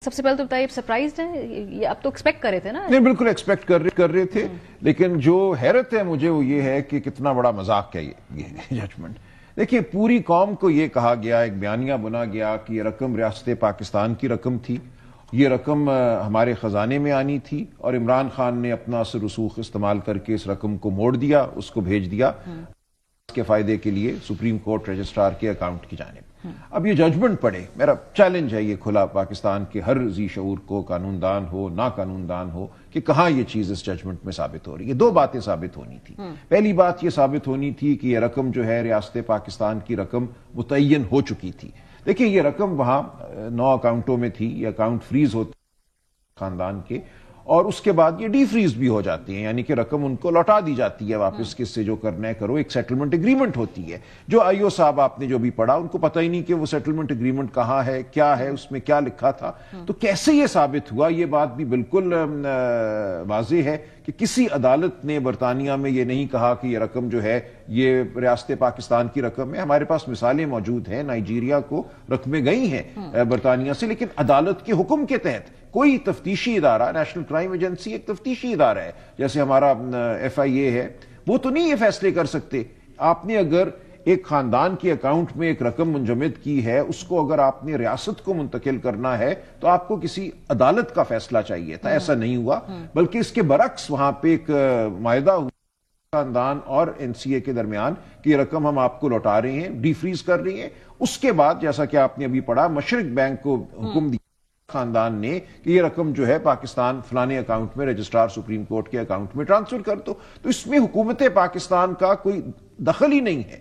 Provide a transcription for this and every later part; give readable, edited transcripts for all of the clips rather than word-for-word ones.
سب سے پہلے تو بتائیے سرپرائزڈ ہیں یہ اب تو ایکسپیکٹ کر رہے تھے نا؟ نہیں بالکل ایکسپیکٹ کر رہے تھے، لیکن جو حیرت ہے مجھے وہ یہ ہے کہ کتنا بڑا مذاق ہے یہ ججمنٹ۔ دیکھیے پوری قوم کو یہ کہا گیا، ایک بیانیہ بنا گیا کہ یہ رقم ریاست پاکستان کی رقم تھی، یہ رقم ہمارے خزانے میں آنی تھی اور عمران خان نے اپنا اثر رسوخ استعمال کر کے اس رقم کو موڑ دیا، اس کو بھیج دیا اس کے فائدے کے لیے سپریم کورٹ رجسٹرار کے اکاؤنٹ کی جانب۔ اب یہ ججمنٹ پڑھے، میرا چیلنج ہے یہ کھلا پاکستان کے ہر ذی شعور کو، قانون دان ہو نا قانون دان ہو، کہ کہاں یہ چیز اس ججمنٹ میں ثابت ہو رہی ہے۔ دو باتیں ثابت ہونی تھی۔ پہلی بات یہ ثابت ہونی تھی کہ یہ رقم جو ہے ریاست پاکستان کی رقم متعین ہو چکی تھی۔ دیکھیں یہ رقم وہاں 9 اکاؤنٹوں میں تھی، یہ اکاؤنٹ فریز ہوتے خاندان کے، اور اس کے بعد یہ ڈی فریز بھی ہو جاتی ہیں، یعنی کہ رقم ان کو لوٹا دی جاتی ہے واپس، کس سے جو کرنا ہے کرو، ایک سیٹلمنٹ اگریمنٹ ہوتی ہے۔ جو آئی او صاحب آپ نے جو بھی پڑھا ان کو پتہ ہی نہیں کہ وہ سیٹلمنٹ اگریمنٹ کہاں ہے، کیا ہے، اس میں کیا لکھا تھا۔ تو کیسے یہ ثابت ہوا؟ یہ بات بھی بالکل واضح ہے کہ کسی عدالت نے برطانیہ میں یہ نہیں کہا کہ یہ رقم جو ہے یہ ریاست پاکستان کی رقم ہے۔ ہمارے پاس مثالیں موجود ہیں، نائجیریا کو رقمیں گئی ہیں برطانیہ سے، لیکن عدالت کے حکم کے تحت کوئی تفتیشی ادارہ، نیشنل کرائم ایجنسی ایک تفتیشی ادارہ ہے جیسے ہمارا ایف آئی اے ہے، وہ تو نہیں یہ فیصلے کر سکتے۔ آپ نے اگر ایک خاندان کے اکاؤنٹ میں ایک رقم منجمد کی ہے، اس کو اگر آپ نے ریاست کو منتقل کرنا ہے تو آپ کو کسی عدالت کا فیصلہ چاہیے تھا، ایسا نہیں ہوا، بلکہ اس کے برعکس وہاں پہ ایک معاہدہ ہوا خاندان اور این سی اے کے درمیان کہ یہ رقم ہم آپ کو لوٹا رہے ہیں، ڈی فریز کر رہے ہیں۔ اس کے بعد جیسا کہ آپ نے ابھی پڑھا، مشرق بینک کو حکم دیا خاندان نے کہ یہ رقم جو ہے پاکستان فلانے اکاؤنٹ میں رجسٹرار سپریم کورٹ کے اکاؤنٹ میں ٹرانسفر کر دو۔ تو اس میں حکومت پاکستان کا کوئی دخل ہی نہیں ہے۔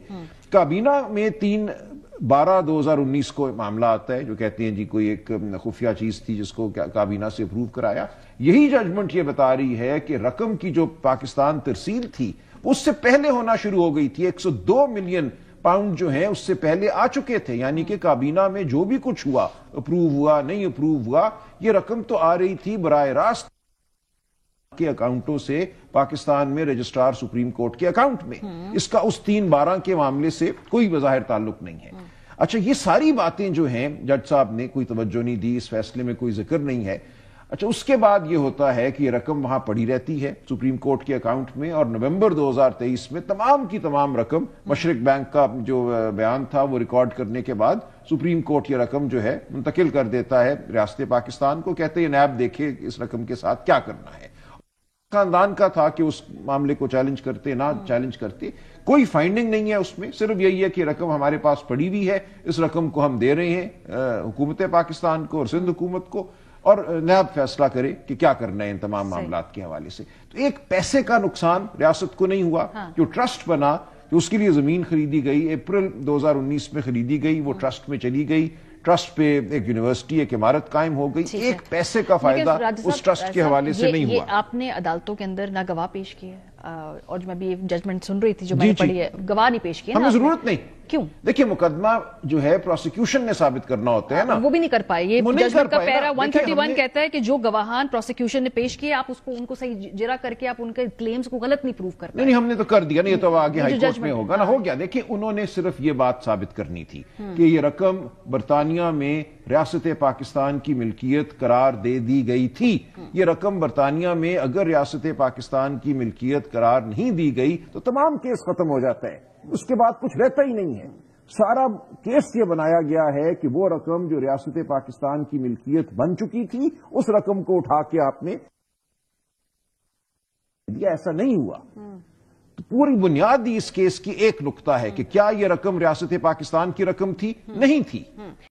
کابینہ میں 3/12/2019 کو معاملہ آتا ہے جو کہتے ہیں جی کوئی ایک خفیہ چیز تھی جس کو کابینہ سے اپروو کرایا۔ یہی ججمنٹ یہ بتا رہی ہے کہ رقم کی جو پاکستان ترسیل تھی اس سے پہلے ہونا شروع ہو گئی تھی، 102 ملین پاؤنڈ جو ہیں اس سے پہلے آ چکے تھے، یعنی کہ کابینہ میں جو بھی کچھ ہوا، اپروو ہوا نہیں اپروو ہوا، یہ رقم تو آ رہی تھی براہ راست کے اکاؤنٹوں سے پاکستان میں رجسٹرار سپریم کورٹ کے اکاؤنٹ میں۔ اس کا اس 3/12 کے معاملے سے کوئی بظاہر تعلق نہیں ہے۔ اچھا یہ ساری باتیں جو ہیں جج صاحب نے کوئی توجہ نہیں دی، اس فیصلے میں کوئی ذکر نہیں ہے۔ اچھا اس کے بعد یہ ہوتا ہے کہ یہ رقم وہاں پڑی رہتی ہے سپریم کورٹ کے اکاؤنٹ میں، اور نومبر 2023 میں تمام کی تمام رقم، مشرق بینک کا جو بیان تھا وہ ریکارڈ کرنے کے بعد سپریم کورٹ یہ رقم جو ہے منتقل کر دیتا ہے ریاست پاکستان کو، کہتے ہیں نیب دیکھے اس رقم کے ساتھ کیا کرنا ہے۔ خاندان کا تھا کہ اس معاملے کو چیلنج کرتے نہ چیلنج کرتے، کوئی فائنڈنگ نہیں ہے اس میں، صرف یہی ہے کہ رقم ہمارے پاس پڑی ہوئی ہے، اس رقم کو ہم دے رہے ہیں حکومت پاکستان کو اور سندھ حکومت کو، اور نیب فیصلہ کرے کہ کیا کرنا ہے ان تمام معاملات کے حوالے سے۔ تو ایک پیسے کا نقصان ریاست کو نہیں ہوا۔ جو ٹرسٹ بنا، جو اس کے لیے زمین خریدی گئی، اپریل 2019 میں خریدی گئی، وہ ٹرسٹ میں چلی گئی، ٹرسٹ پہ ایک یونیورسٹی ایک عمارت قائم ہو گئی، ایک پیسے کا فائدہ اس ٹرسٹ کے حوالے سے نہیں ہوا۔ یہ آپ نے عدالتوں کے اندر نہ گواہ پیش کیے، اور جو میں بھی ججمنٹ سن رہی تھی جو میں نے پڑھی ہے، گواہ نہیں پیش کیے، ہمیں ضرورت نہیں۔ کیوں؟ دیکھیں مقدمہ جو ہے پروسیکیوشن نے ثابت کرنا ہوتا ہے نا، وہ بھی نہیں کر پائے۔ یہ ججمنٹ کا پیرا 131 کہتا ہے کہ جو گواہان پروسیکیوشن نے پیش کیے آپ ان کو صحیح جرا کر کے آپ ان کے کلیمز کو غلط نہیں پروف کر پائے۔ نہیں ہم نے تو کر دیا نا، یہ تو آگے ہائی کورٹ میں ہوگا نا، ہو گیا۔ دیکھیں انہوں نے صرف یہ بات ثابت کرنی تھی کہ یہ رقم برطانیہ میں ریاست پاکستان کی ملکیت قرار دے دی گئی تھی۔ یہ رقم برطانیہ میں اگر ریاست پاکستان کی ملکیت قرار نہیں دی گئی تو تمام کیس ختم ہو جاتا ہے، اس کے بعد کچھ رہتا ہی نہیں ہے۔ سارا کیس یہ بنایا گیا ہے کہ وہ رقم جو ریاست پاکستان کی ملکیت بن چکی تھی اس رقم کو اٹھا کے آپ نے دیا، ایسا نہیں ہوا۔ تو پوری بنیاد اس کیس کی ایک نقطہ ہے کہ کیا یہ رقم ریاست پاکستان کی رقم تھی؟ نہیں تھی۔